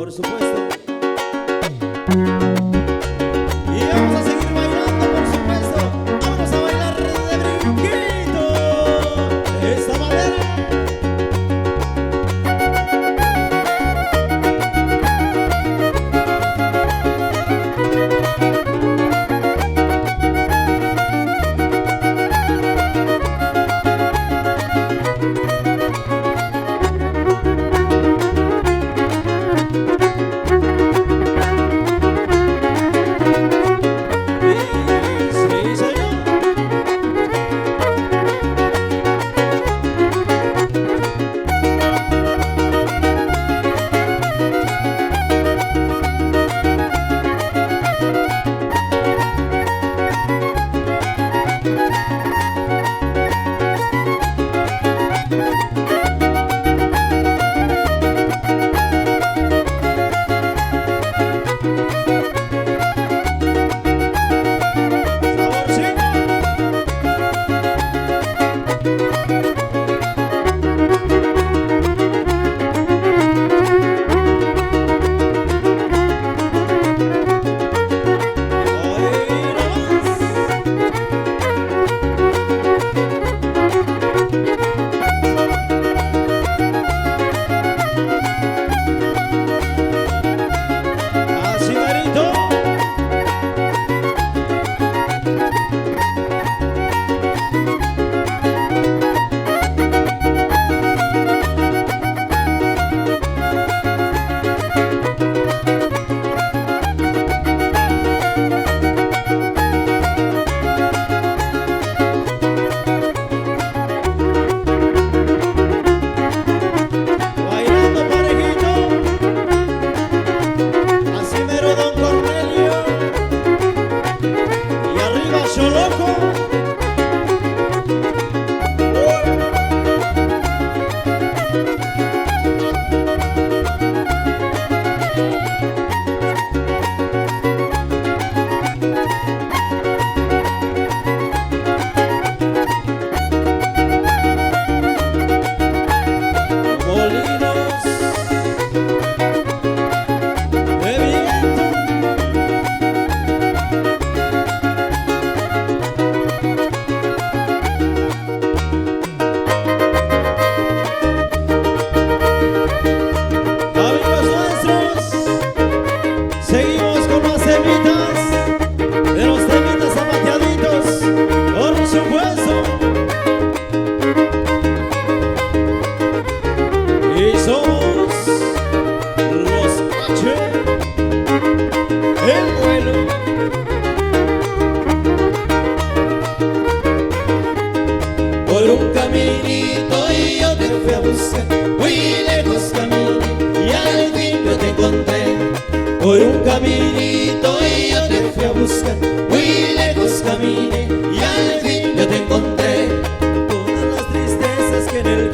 por supuesto. Y vamos a seguir bailando, por supuesto. Vamos a bailar de brinquito de esta manera. Por un caminito y yo te fui a buscar, muy lejos caminé y al fin yo te encontré. Por un caminito y yo te fui a buscar, muy lejos caminé y al fin yo te encontré. Todas las tristezas que en el